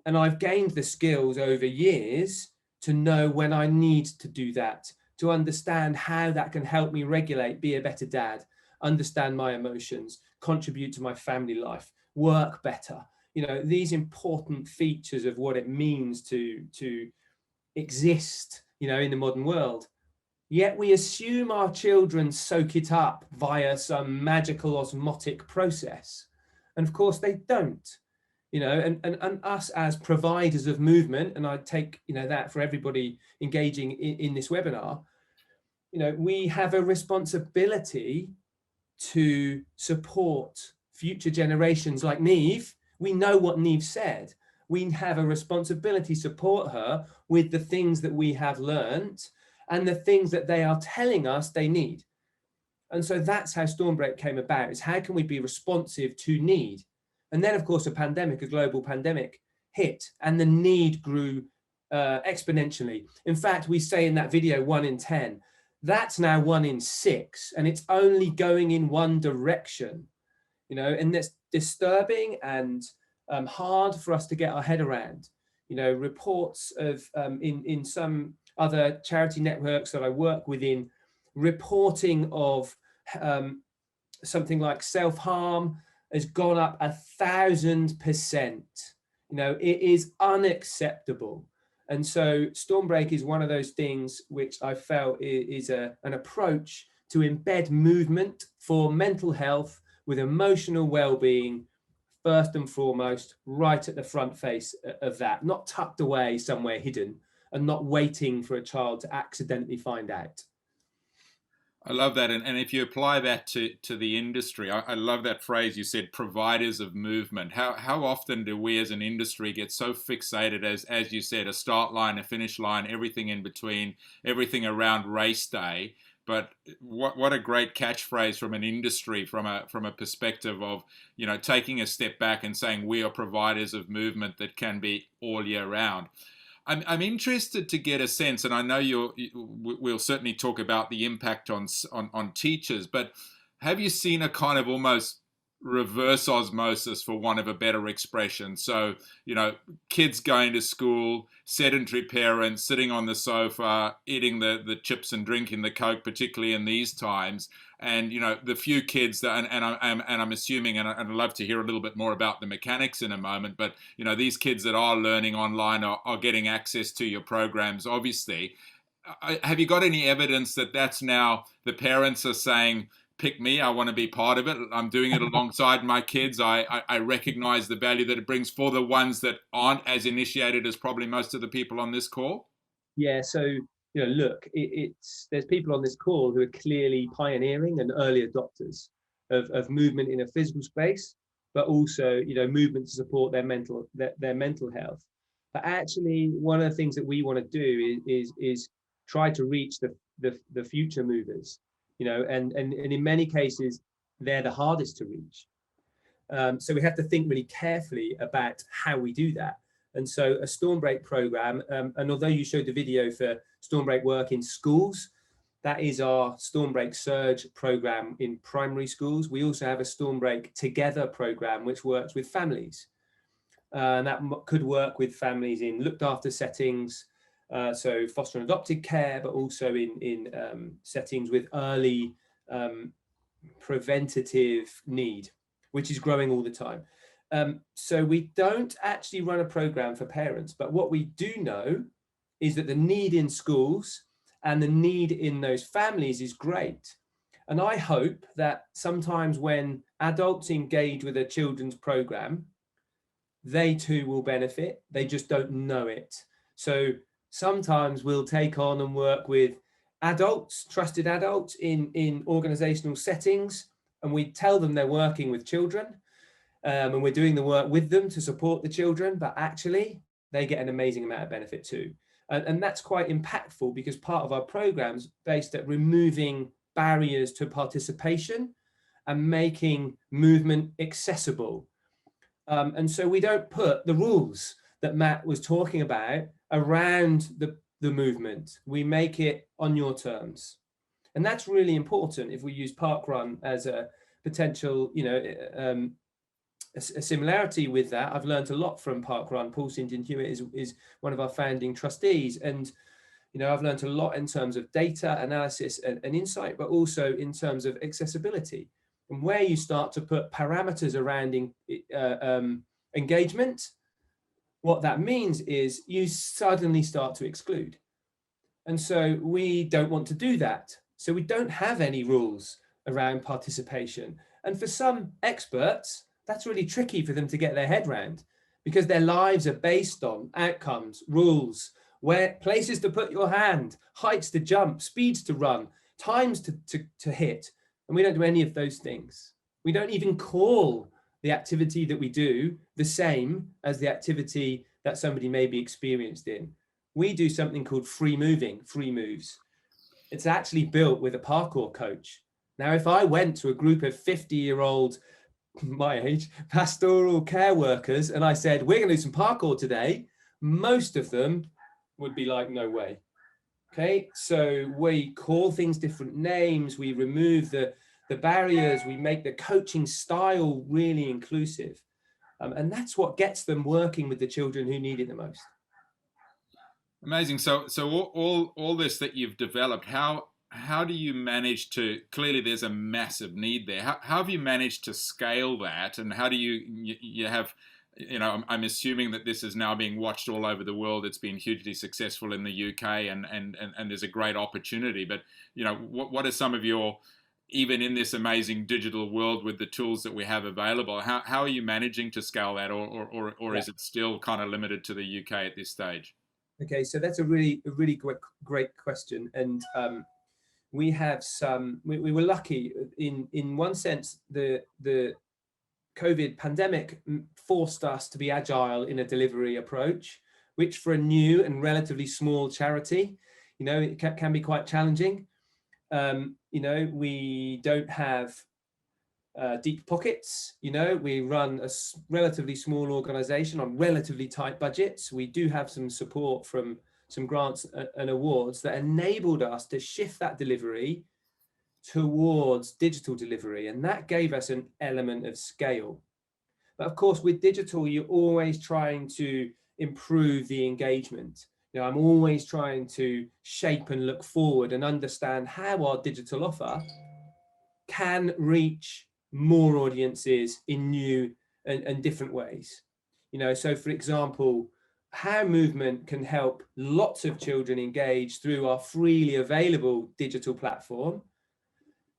and I've gained the skills over years to know when I need to do that, to understand how that can help me regulate, be a better dad, understand my emotions, contribute to my family life, work better. These important features of what it means to exist, in the modern world. Yet we assume our children soak it up via some magical osmotic process. And of course they don't. And us as providers of movement, and I take that for everybody engaging in this webinar, we have a responsibility to support future generations like Neve. We know what Neve said. We have a responsibility to support her with the things that we have learned and the things that they are telling us they need. And so that's how Stormbreak came about, is how can we be responsive to need? And then, of course, a global pandemic hit, and the need grew exponentially. In fact, we say in that video 1 in 10, that's now 1 in 6, and it's only going in one direction, and that's disturbing and hard for us to get our head around. Reports of in some other charity networks that I work within, reporting of something like self-harm has gone up 1,000%. It is unacceptable. And so Stormbreak is one of those things which I felt is an approach to embed movement for mental health with emotional well-being, first and foremost, right at the front face of that, not tucked away somewhere hidden and not waiting for a child to accidentally find out. I love that. And if you apply that to the industry, I love that phrase you said, providers of movement. How often do we as an industry get so fixated as you said, a start line, a finish line, everything in between, everything around race day? But what a great catchphrase from an industry, from a perspective of, taking a step back and saying we are providers of movement that can be all year round. I'm interested to get a sense, and I know we'll certainly talk about the impact on teachers, but have you seen a kind of almost reverse osmosis, for want of a better expression? So, kids going to school, sedentary parents sitting on the sofa, eating the chips and drinking the Coke, particularly in these times. And, the few kids that, and I'm assuming, and I'd love to hear a little bit more about the mechanics in a moment, but, these kids that are learning online are getting access to your programs, obviously. Have you got any evidence that that's now the parents are saying, pick me, I want to be part of it, I'm doing it alongside my kids, I recognize the value that it brings for the ones that aren't as initiated as probably most of the people on this call? Yeah, so look, there's people on this call who are clearly pioneering and early adopters of movement in a physical space, but also movement to support their mental health. But actually, one of the things that we want to do is try to reach the future movers, and in many cases they're the hardest to reach. So we have to think really carefully about how we do that. And so a Stormbreak program, and although you showed the video for Stormbreak work in schools, that is our Stormbreak Surge program in primary schools. We also have a Stormbreak Together program, which works with families. And that could work with families in looked after settings, so foster and adopted care, but also in settings with early preventative need, which is growing all the time. So we don't actually run a program for parents, but what we do know is that the need in schools and the need in those families is great. And I hope that sometimes when adults engage with a children's program, they too will benefit. They just don't know it. So sometimes we'll take on and work with adults, trusted adults in organizational settings, and we tell them they're working with children. And we're doing the work with them to support the children, but actually they get an amazing amount of benefit too. And that's quite impactful, because part of our programs based at removing barriers to participation and making movement accessible. And so we don't put the rules that Matt was talking about around the movement. We make it on your terms. And that's really important if we use parkrun as a potential, a similarity with that. I've learned a lot from parkrun. Paul St. John Hewitt is one of our founding trustees, and I've learned a lot in terms of data analysis and insight, but also in terms of accessibility, and where you start to put parameters around engagement. What that means is you suddenly start to exclude, and so we don't want to do that. So we don't have any rules around participation, and for some experts, that's really tricky for them to get their head around, because their lives are based on outcomes, rules, where places to put your hand, heights to jump, speeds to run. times to hit, and we don't do any of those things. We don't even call the activity that we do the same as the activity that somebody may be experienced in. We do something called free moves. It's actually built with a parkour coach. Now, if I went to a group of 50-year-old, my age, pastoral care workers, and I said, we're going to do some parkour today, most of them would be like, no way. Okay, so we call things different names, we remove the barriers, we make the coaching style really inclusive. And that's what gets them working with the children who need it the most. Amazing. So all this that you've developed, how do you manage to, clearly there's a massive need there. How have you managed to scale that? And how do you have, I'm assuming that this is now being watched all over the world. It's been hugely successful in the UK and there's a great opportunity. But, what are some of your, even in this amazing digital world with the tools that we have available, how are you managing to scale that, or is it still kind of limited to the UK at this stage? Okay, so that's a really great question. And we have we were lucky in one sense. The COVID pandemic forced us to be agile in a delivery approach, which for a new and relatively small charity, it can be quite challenging. We don't have deep pockets. We run a relatively small organization on relatively tight budgets. We do have some support from some grants and awards that enabled us to shift that delivery towards digital delivery, and that gave us an element of scale. But of course, with digital, you're always trying to improve the engagement. I'm always trying to shape and look forward and understand how our digital offer can reach more audiences in new and different ways. So for example, how movement can help lots of children engage through our freely available digital platform,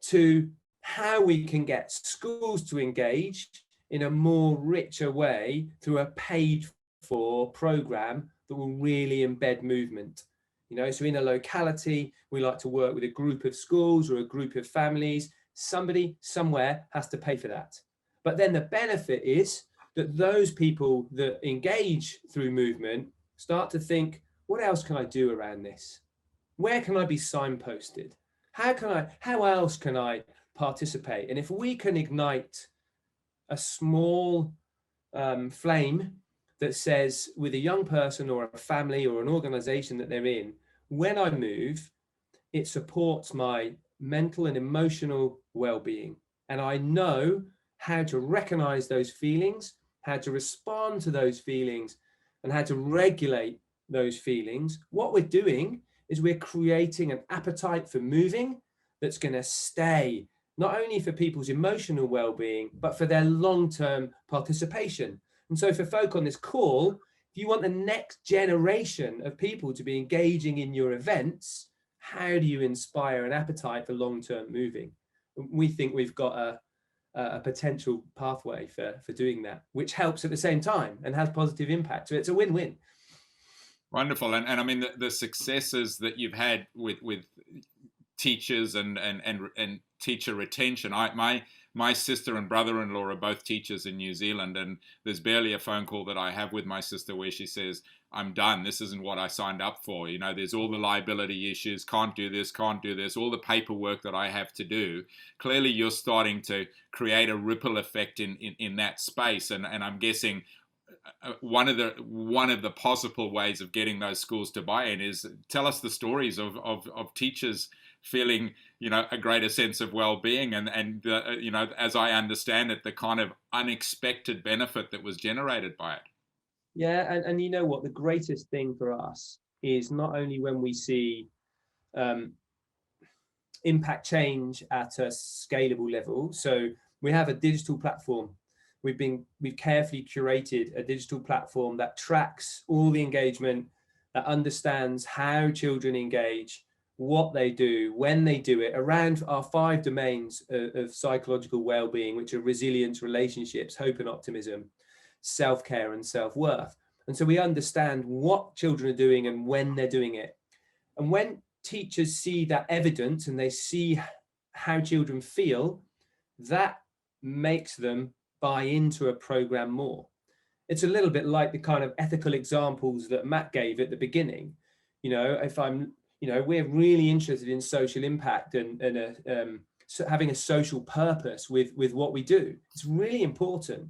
to how we can get schools to engage in a more richer way through a paid for program that will really embed movement. So in a locality, we like to work with a group of schools or a group of families. Somebody somewhere has to pay for that. But then the benefit is that those people that engage through movement start to think, what else can I do around this? Where can I be signposted? How else can I participate? And if we can ignite a small flame that says, with a young person or a family or an organization that they're in, when I move, it supports my mental and emotional well-being. And I know how to recognize those feelings, how to respond to those feelings, and how to regulate those feelings. What we're doing is we're creating an appetite for moving that's going to stay, not only for people's emotional well-being, but for their long-term participation. And so for folk on this call, if you want the next generation of people to be engaging in your events, how do you inspire an appetite for long-term moving? We think we've got a potential pathway for doing that, which helps at the same time and has positive impact. So it's a win-win. Wonderful. And I mean, the successes that you've had with teachers and teacher retention. My sister and brother-in-law are both teachers in New Zealand, and there's barely a phone call that I have with my sister where she says, I'm done. This isn't what I signed up for. There's all the liability issues, can't do this, all the paperwork that I have to do. Clearly, you're starting to create a ripple effect in that space. And I'm guessing one of the possible ways of getting those schools to buy in is tell us the stories of teachers feeling, a greater sense of well-being and as I understand it, the kind of unexpected benefit that was generated by it. Yeah, and you know what, the greatest thing for us is not only when we see impact change at a scalable level. So we have a digital platform. We've carefully curated a digital platform that tracks all the engagement, that understands how children engage, what they do, when they do it, around our 5 domains of psychological well-being, which are resilience, relationships, hope and optimism, self-care and self-worth. And so we understand what children are doing and when they're doing it. And when teachers see that evidence and they see how children feel, that makes them buy into a program more. It's a little bit like the kind of ethical examples that Matt gave at the beginning. You know, if I'm, you know, we're really interested in social impact and having a social purpose with what we do. It's really important.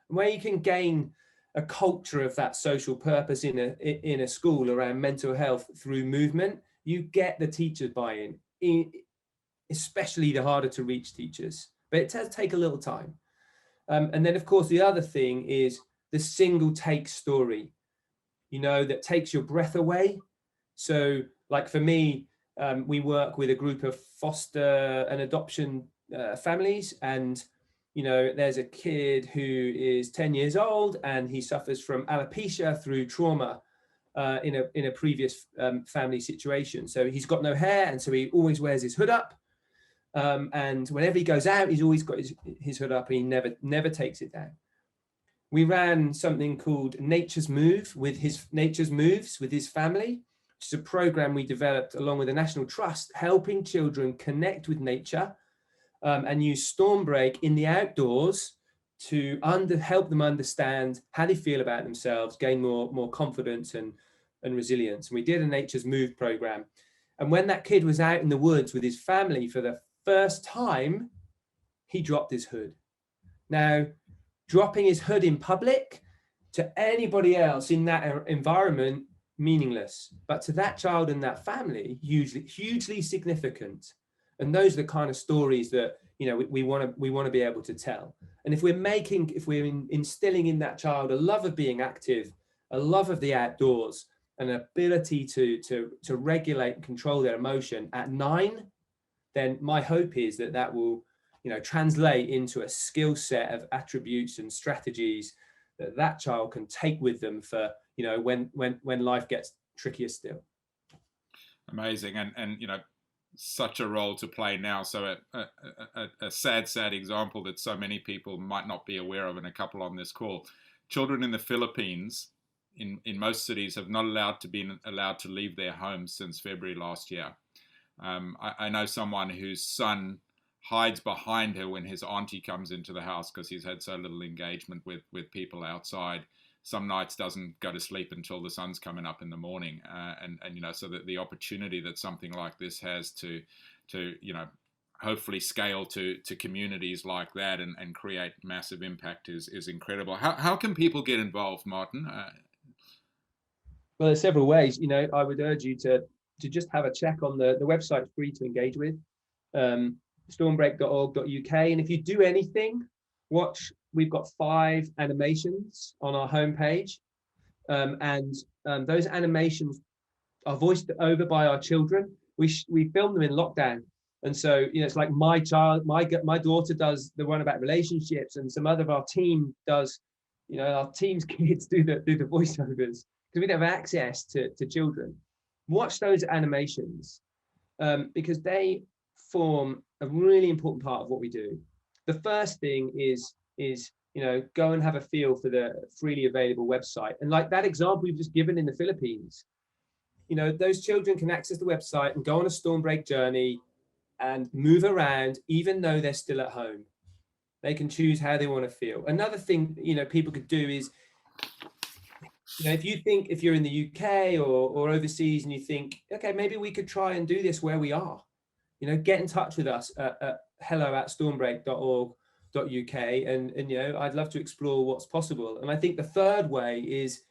And where you can gain a culture of that social purpose in a school around mental health through movement, you get the teachers buy-in, especially the harder to reach teachers. But it does take a little time. And then, of course, the other thing is the single take story, you know, that takes your breath away. So like for me, we work with a group of foster and adoption families, and you know, there's a kid who is 10 years old and he suffers from alopecia through trauma in a previous family situation. So he's got no hair, and so he always wears his hood up. And whenever he goes out, he's always got his hood up, and he never takes it down. We ran something called Nature's Moves with his family, which is a program we developed along with the National Trust, helping children connect with nature and use Stormbreak in the outdoors to help them understand how they feel about themselves, gain more confidence and resilience. And we did a Nature's Move program. And when that kid was out in the woods with his family for the first time, he dropped his hood. Now, dropping his hood in public, to anybody else in that environment, meaningless, but to that child and that family, hugely significant. And those are the kind of stories that, you know, we want to be able to tell. And if we're instilling in that child a love of being active, a love of the outdoors, an ability to regulate and control their emotion at 9, then my hope is that will, you know, translate into a skill set of attributes and strategies that child can take with them for, you know, when life gets trickier still. Amazing. And you know, such a role to play now. So a sad example that so many people might not be aware of, and a couple on this call. Children in the Philippines, in most cities, have not allowed to leave their homes since February last year. I know someone whose son hides behind her when his auntie comes into the house because he's had so little engagement with people outside. Some nights doesn't go to sleep until the sun's coming up in the morning, and you know, so that the opportunity that something like this has to you know, hopefully scale to communities like that and create massive impact is incredible. How can people get involved, Martin? Well, there's several ways. You know, I would urge you to just have a check on the website, free to engage with, stormbreak.org.uk. And if you do anything, we've got 5 animations on our homepage, and those animations are voiced over by our children. We film them in lockdown, and so, you know, it's like my daughter does the one about relationships, and some other of our team does, you know, our team's kids do the voiceovers, because we don't have access to children. Watch those animations because they form a really important part of what we do. The first thing is, you know, go and have a feel for the freely available website. And like that example we've just given in the Philippines, you know, those children can access the website and go on a Stormbreak journey and move around, even though they're still at home. They can choose how they want to feel. Another thing, you know, people could do is, you know, if you're in the UK or overseas and you think, okay, maybe we could try and do this where we are, you know, get in touch with us at hello@stormbreak.org.uk, and you know, I'd love to explore what's possible. And I think the third way is,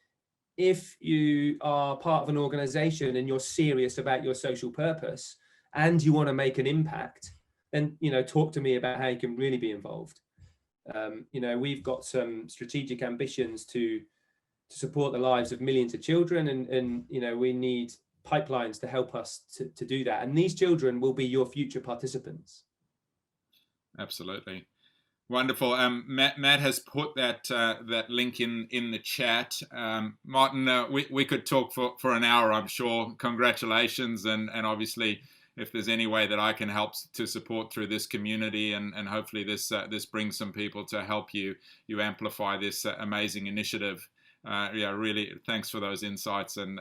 if you are part of an organization and you're serious about your social purpose and you want to make an impact, then, you know, talk to me about how you can really be involved. You know, we've got some strategic ambitions to support the lives of millions of children, and you know, we need pipelines to help us to do that. And these children will be your future participants. Absolutely. Wonderful. Matt has put that link in the chat. Martin, we could talk for an hour, I'm sure. Congratulations. And obviously, if there's any way that I can help to support through this community, and hopefully this brings some people to help you amplify this amazing initiative. Yeah, really, thanks for those insights and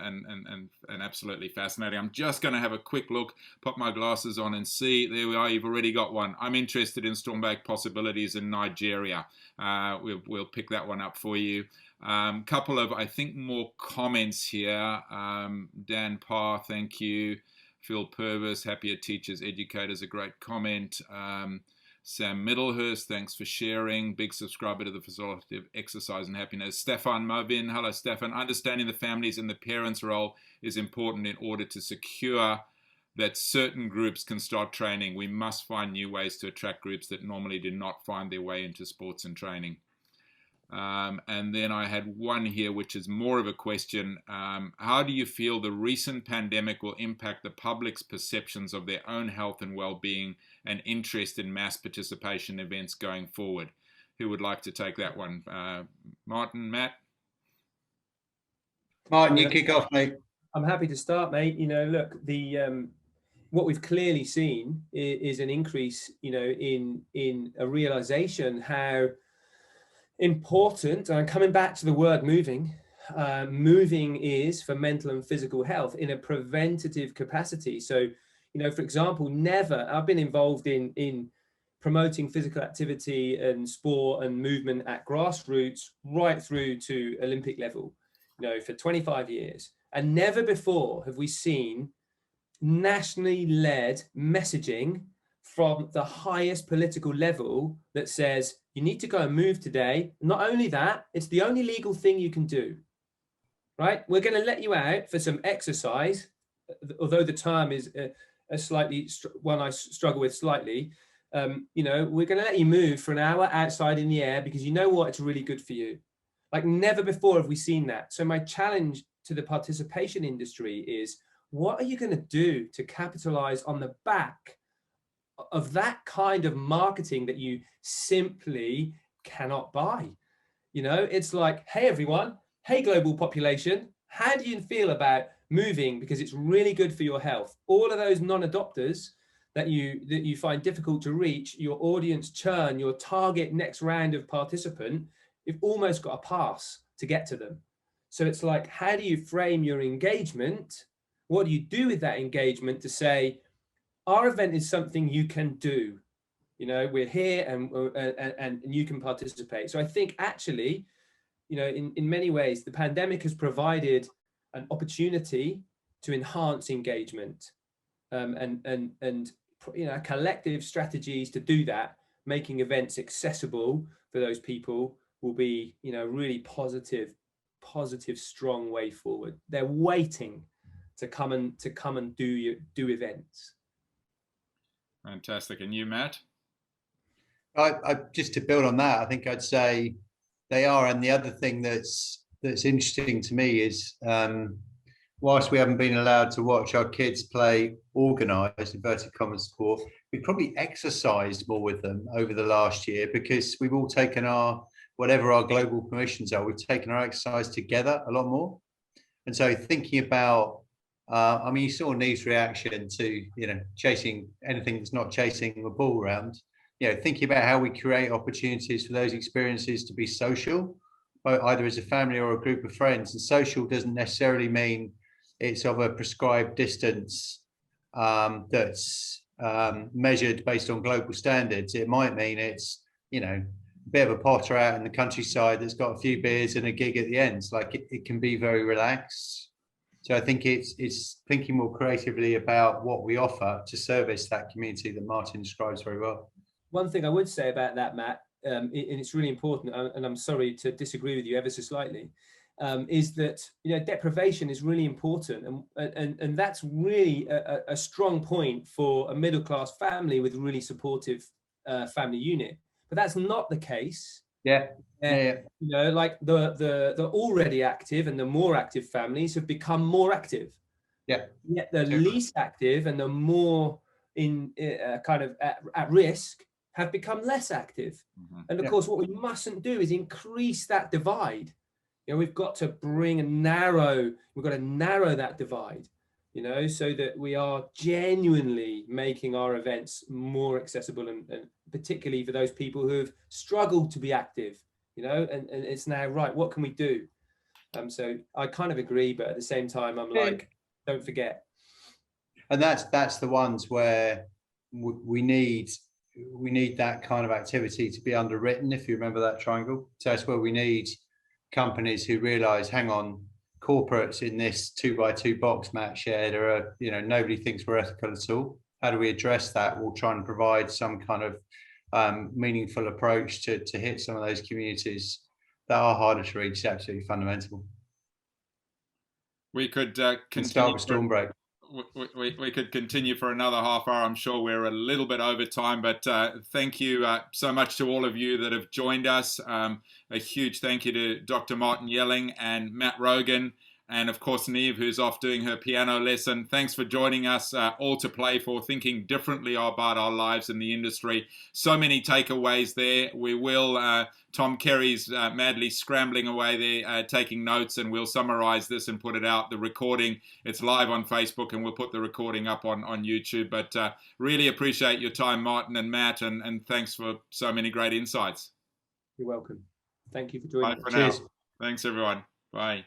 absolutely fascinating. I'm just going to have a quick look, pop my glasses on and see. There we are. You've already got one. I'm interested in Stormbreak possibilities in Nigeria. We'll pick that one up for you. Couple of, I think, more comments here. Dan Parr, thank you. Phil Purvis, happier teachers, educators, a great comment. Sam Middlehurst, thanks for sharing. Big subscriber to the Facility of Exercise and Happiness. Stefan Movin, hello Stefan. Understanding the families and the parents' role is important in order to secure that certain groups can start training. We must find new ways to attract groups that normally do not find their way into sports and training. And then I had one here, which is more of a question. How do you feel the recent pandemic will impact the public's perceptions of their own health and well-being and interest in mass participation events going forward? Who would like to take that one? Martin, Matt? Martin, you kick off, mate. I'm happy to start, mate. You know, look, the what we've clearly seen is an increase, you know, in a realization how important, and coming back to the word moving, moving is for mental and physical health in a preventative capacity. So, you know, for example, I've been involved in promoting physical activity and sport and movement at grassroots right through to Olympic level, you know, for 25 years. And never before have we seen nationally led messaging from the highest political level that says, you need to go and move today. Not only that, it's the only legal thing you can do, right? We're going to let you out for some exercise, although the term is a slightly, one I struggle with slightly. You know, we're going to let you move for an hour outside in the air because you know what, it's really good for you. Like never before have we seen that. So my challenge to the participation industry is, what are you going to do to capitalize on the back of that kind of marketing that you simply cannot buy? You know, it's like, hey, everyone, hey, global population, how do you feel about moving because it's really good for your health? All of those non-adopters that you find difficult to reach, your audience churn, your target next round of participant, you've almost got a pass to get to them. So it's like, how do you frame your engagement? What do you do with that engagement to say, our event is something you can do? You know, we're here and you can participate. So I think actually, you know, in many ways, the pandemic has provided an opportunity to enhance engagement and you know, collective strategies to do that, making events accessible for those people will be, you know, really positive, strong way forward. They're waiting to come and do events. Fantastic. And you, Matt? I just to build on that, I think I'd say they are. And the other thing that's interesting to me is, whilst we haven't been allowed to watch our kids play organised inverted commas sport, we probably exercised more with them over the last year because we've all taken whatever our global permissions are, we've taken our exercise together a lot more. And so thinking about, I mean, you saw Neve's reaction to, you know, chasing anything that's not chasing the ball around, you know, thinking about how we create opportunities for those experiences to be social, either as a family or a group of friends. And social doesn't necessarily mean it's of a prescribed distance that's measured based on global standards. It might mean it's, you know, a bit of a potter out in the countryside that's got a few beers and a gig at the end. Like it can be very relaxed. So I think it's thinking more creatively about what we offer to service that community that Martin describes very well. One thing I would say about that, Matt, and it's really important, and I'm sorry to disagree with you ever so slightly, is that, you know, deprivation is really important, and that's really a strong point for a middle class family with really supportive family unit. But that's not the case. Yeah. You know, like the already active and the more active families have become more active. Yeah. Yet the least active and the more in kind of at risk have become less active. Mm-hmm. And of course, what we mustn't do is increase that divide. You know, we've got to narrow that divide, you know, so that we are genuinely making our events more accessible and particularly for those people who have struggled to be active, you know, and it's now, right, what can we do? So I kind of agree, but at the same time, I'm like, don't forget. And that's the ones where we need that kind of activity to be underwritten, if you remember that triangle. So that's where we need companies who realize, hang on, corporates in this 2x2 box Matt shared are, nobody thinks we're ethical at all. How do we address that? We'll try and provide some kind of meaningful approach to hit some of those communities that are harder to reach. It's absolutely fundamental. We could start with Stormbreak. We could continue for another half hour. I'm sure we're a little bit over time, but thank you so much to all of you that have joined us. A huge thank you to Dr. Martin Yelling and Matt Rogan, and of course Neve, who's off doing her piano lesson. Thanks for joining us, all to play for, thinking differently about our lives in the industry. So many takeaways there. We will, Tom Kerry's madly scrambling away there, taking notes, and we'll summarize this and put it out. The recording, it's live on Facebook, and we'll put the recording up on YouTube. But really appreciate your time, Martin and Matt, and thanks for so many great insights. You're welcome. Thank you for joining us. Bye for now. Thanks, everyone. Bye.